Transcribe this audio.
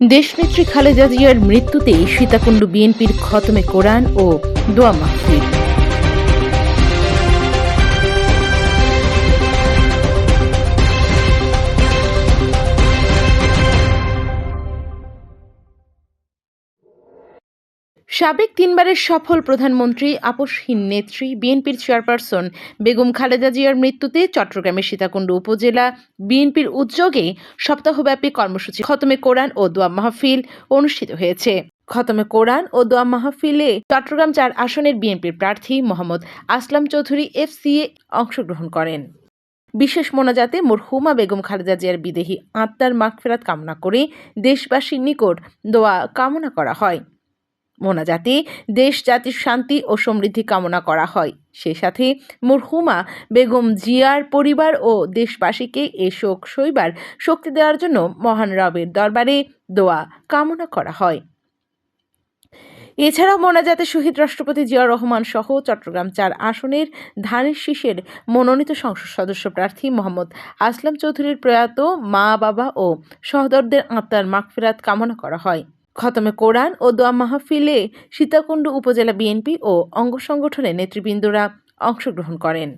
দেশনেত্রী খালেদা জিয়ার মৃত্যুতে সীতাকুণ্ড বিএনপির খতমে কোরআন ও দোয়া মাহফিল। সাবেক তিনবারের সফল প্রধানমন্ত্রী, আপসহীন নেত্রী, বিএনপির চেয়ারপারসন বেগম খালেদা জিয়ার মৃত্যুতে চট্টগ্রামের সীতাকুণ্ড উপজেলা বিএনপির উদ্যোগে সপ্তাহব্যাপী কর্মসূচি খতমে কোরআন ও দোয়া মাহফিল অনুষ্ঠিত হয়েছে। খতমে কোরআন ও দোয়া মাহফিলে চট্টগ্রাম ৪ আসনের বিএনপির প্রার্থী মোহাম্মদ আসলাম চৌধুরী FCA অংশগ্রহণ করেন। বিশেষ মোনাজাতে মরহুমা বেগম খালেদা জিয়ার বিদেহী আত্মার মাগফিরাত কামনা করে দেশবাসীর নিকট দোয়া কামনা করা হয়। মোনাজাতে দেশ জাতির শান্তি ও সমৃদ্ধি কামনা করা হয়। সেই সাথে মরহুমা বেগম জিয়ার পরিবার ও দেশবাসীকে এ শোক সইবার শক্তি দেওয়ার জন্য মহান রবের দরবারে দোয়া কামনা করা হয়। এছাড়াও মোনাজাতে শহীদ রাষ্ট্রপতি জিয়াউর রহমান সহ চট্টগ্রাম ৪ আসনের ধানের শীষের মনোনীত সংসদ সদস্য প্রার্থী মোহাম্মদ আসলাম চৌধুরীর প্রয়াত মা, বাবা ও সহোদরদের আত্মার মাগফিরাত কামনা করা হয়। খতমে কোরআন ও দোয়া মাহফিলে সীতাকুণ্ড উপজেলা বিএনপি ও অঙ্গ সংগঠনের নেতৃবৃন্দরা অংশগ্রহণ করেন।